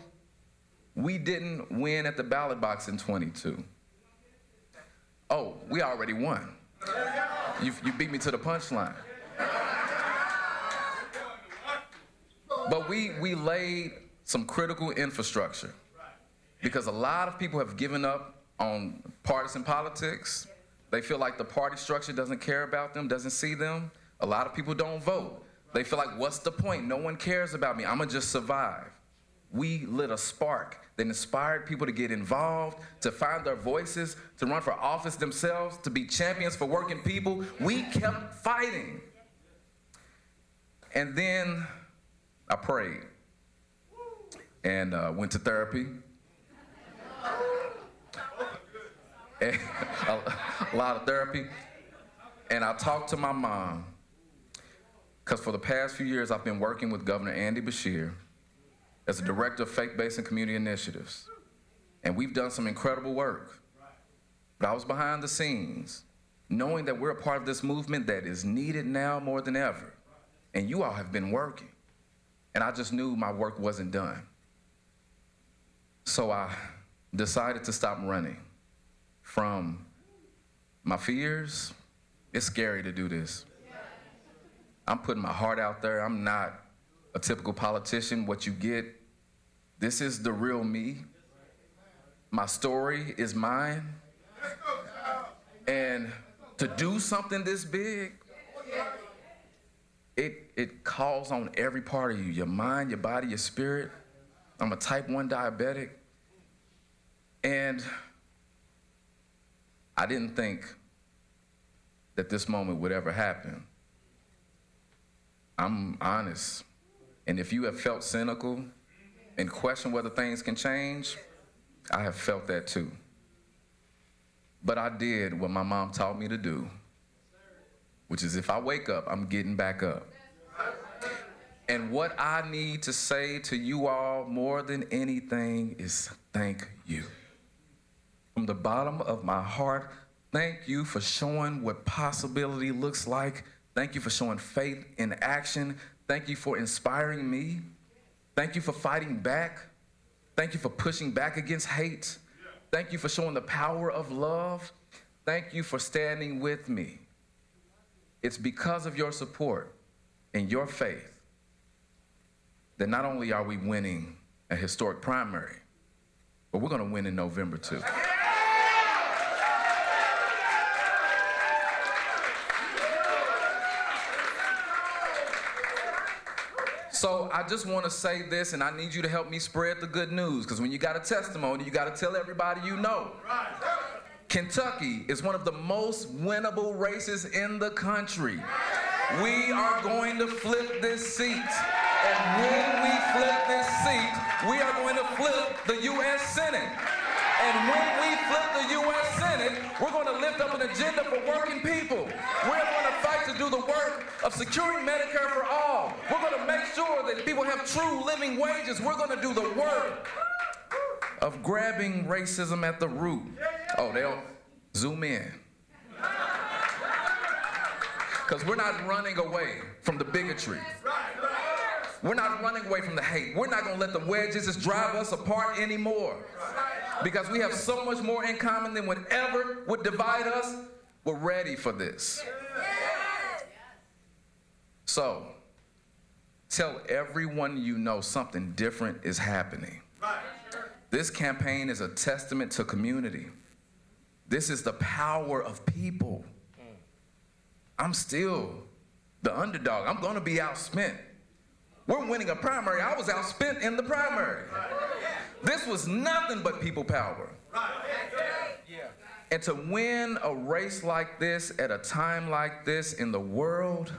we didn't win at the ballot box in 22. Oh, we already won. You beat me to the punchline. But we laid some critical infrastructure, because a lot of people have given up on partisan politics. They feel like the party structure doesn't care about them, doesn't see them. A lot of people don't vote. They feel like, what's the point? No one cares about me. I'm gonna just survive. We lit a spark that inspired people to get involved, to find their voices, to run for office themselves, to be champions for working people. We kept fighting. And then I prayed and went to therapy. And a lot of therapy. And I talked to my mom, because for the past few years I've been working with Governor Andy Beshear as a director of faith-based and community initiatives. And we've done some incredible work. But I was behind the scenes, knowing that we're a part of this movement that is needed now more than ever. And you all have been working. And I just knew my work wasn't done. So I decided to stop running from my fears. It's scary to do this. I'm putting my heart out there. I'm not a typical politician. What you get, this is the real me. My story is mine. And to do something this big, it calls on every part of you, your mind, your body, your spirit. I'm a type 1 diabetic. And I didn't think that this moment would ever happen. I'm honest. And if you have felt cynical and questioned whether things can change, I have felt that too. But I did what my mom taught me to do, which is if I wake up, I'm getting back up. And what I need to say to you all more than anything is thank you. From the bottom of my heart, thank you for showing what possibility looks like. Thank you for showing faith in action. Thank you for inspiring me. Thank you for fighting back. Thank you for pushing back against hate. Thank you for showing the power of love. Thank you for standing with me. It's because of your support and your faith that not only are we winning a historic primary, but we're going to win in November too. So I just want to say this, and I need you to help me spread the good news, because when you got a testimony, you got to tell everybody you know. Kentucky is one of the most winnable races in the country. We are going to flip this seat. And when we flip this seat, we are going to flip the U.S. Senate. And when we flip the U.S. Senate, we're going to lift up an agenda for working people. We're going to fight to do the work of securing Medicare for all. We're going to make sure that people have true living wages. We're going to do the work of grabbing racism at the root. Oh, they'll zoom in. Because we're not running away from the bigotry. We're not running away from the hate. We're not going to let the wedges just drive us apart anymore. Because we have so much more in common than whatever would divide us. We're ready for this. So, tell everyone you know something different is happening. This campaign is a testament to community. This is the power of people. I'm still the underdog. I'm going to be outspent. We're winning a primary. I was outspent in the primary. This was nothing but people power. And to win a race like this at a time like this in the world,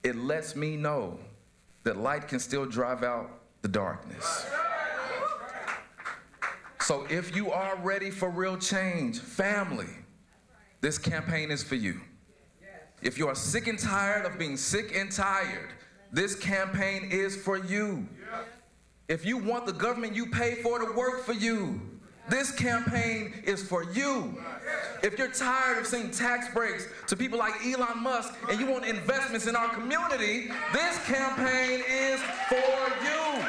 it lets me know that light can still drive out the darkness. So if you are ready for real change, family, this campaign is for you. If you are sick and tired of being sick and tired, this campaign is for you. If you want the government you pay for to work for you, this campaign is for you. If you're tired of seeing tax breaks to people like Elon Musk and you want investments in our community, this campaign is for you.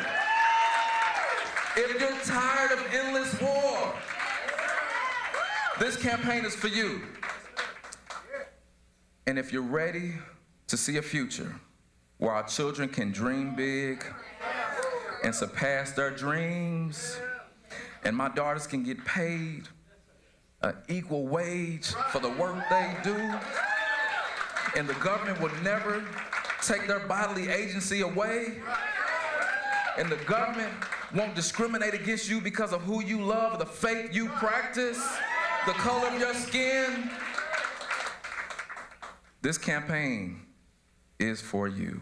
If you're tired of endless war, this campaign is for you. And if you're ready to see a future where our children can dream big and surpass their dreams, and my daughters can get paid an equal wage for the work they do, and the government will never take their bodily agency away, and the government won't discriminate against you because of who you love or the faith you practice, the color of your skin, this campaign is for you.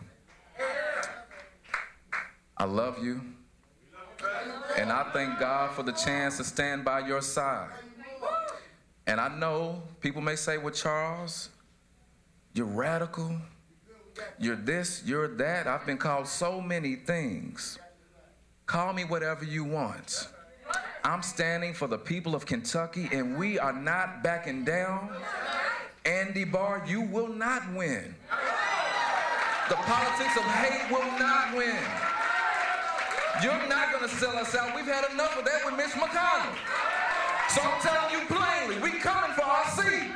I love you, and I thank God for the chance to stand by your side. And I know people may say, well, Charles, you're radical, you're this, you're that. I've been called so many things. Call me whatever you want. I'm standing for the people of Kentucky, and we are not backing down. Andy Barr, you will not win. The politics of hate will not win. You're not going to sell us out. We've had enough of that with Mitch McConnell. So I'm telling you plainly, we coming for our seat.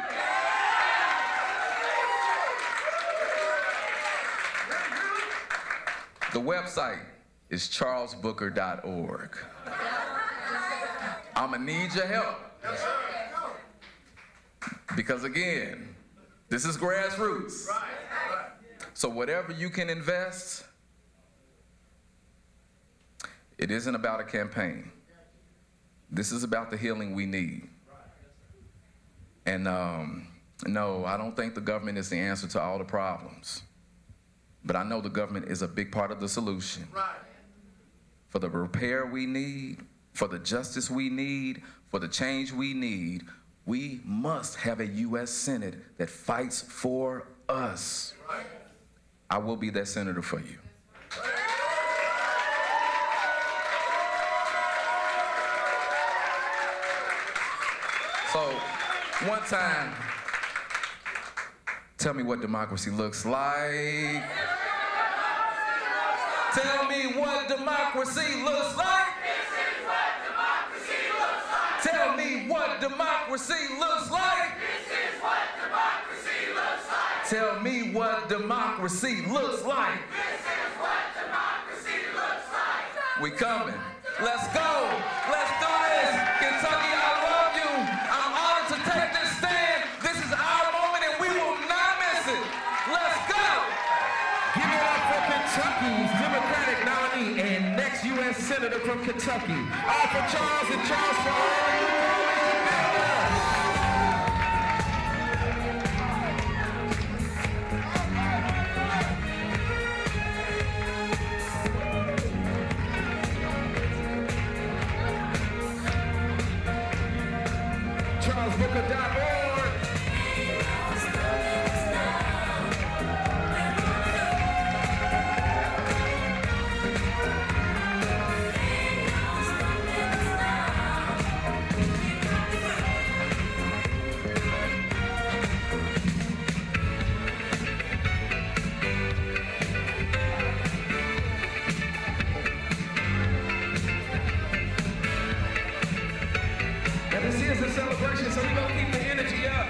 The website is charlesbooker.org. I'm going to need your help. Because again, this is grassroots. So whatever you can invest, it isn't about a campaign. This is about the healing we need. And no, I don't think the government is the answer to all the problems. But I know the government is a big part of the solution. For the repair we need, for the justice we need, for the change we need, we must have a U.S. Senate that fights for us. I will be that senator for you. So, one time, tell me what democracy looks like. Tell me what democracy looks like. This is what democracy looks like. Tell me what democracy looks like. This is what democracy looks like. Tell me what democracy looks like. This is what democracy looks like. We coming. Let's go. Let's do this. Kentucky, I love you. I'm honored to take this stand. This is our moment and we will not miss it. Let's go. Give it up for Kentucky. Kentucky's Democratic nominee and next U.S. Senator from Kentucky. All for Charles and Charles for all the new coalition builders. CharlesBooker.org. Now this is a celebration, so we're gonna keep the energy up.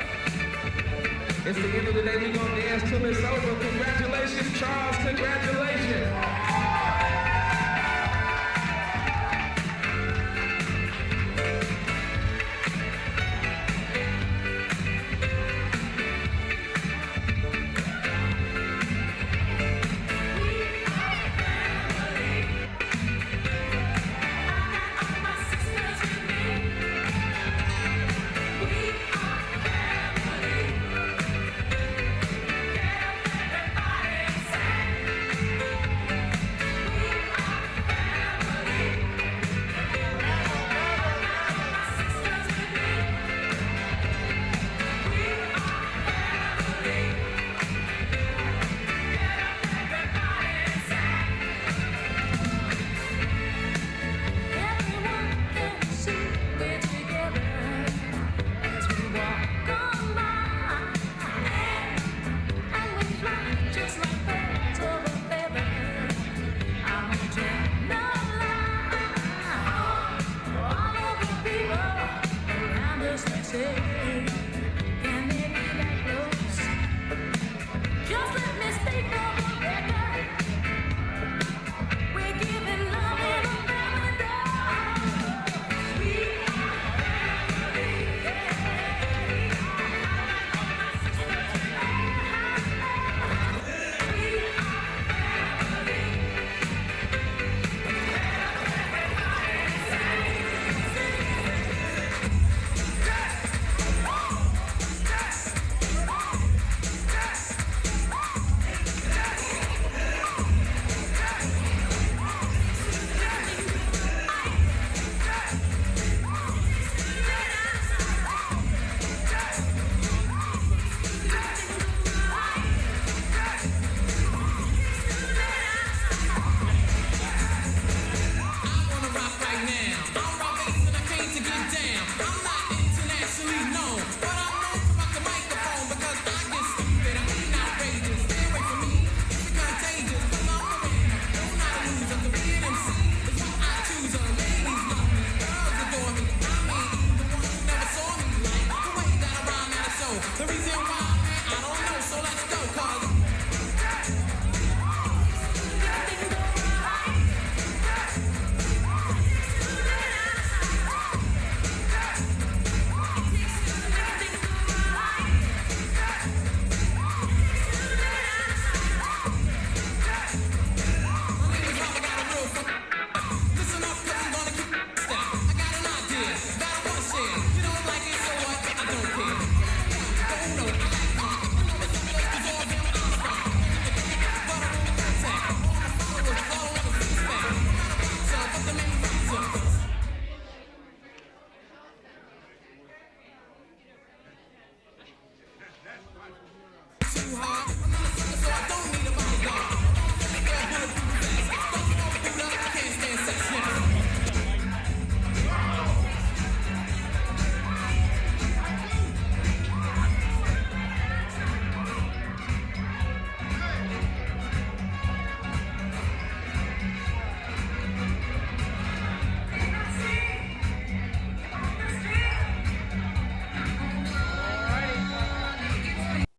It's the end of the day, we're gonna dance till it's over. Congratulations.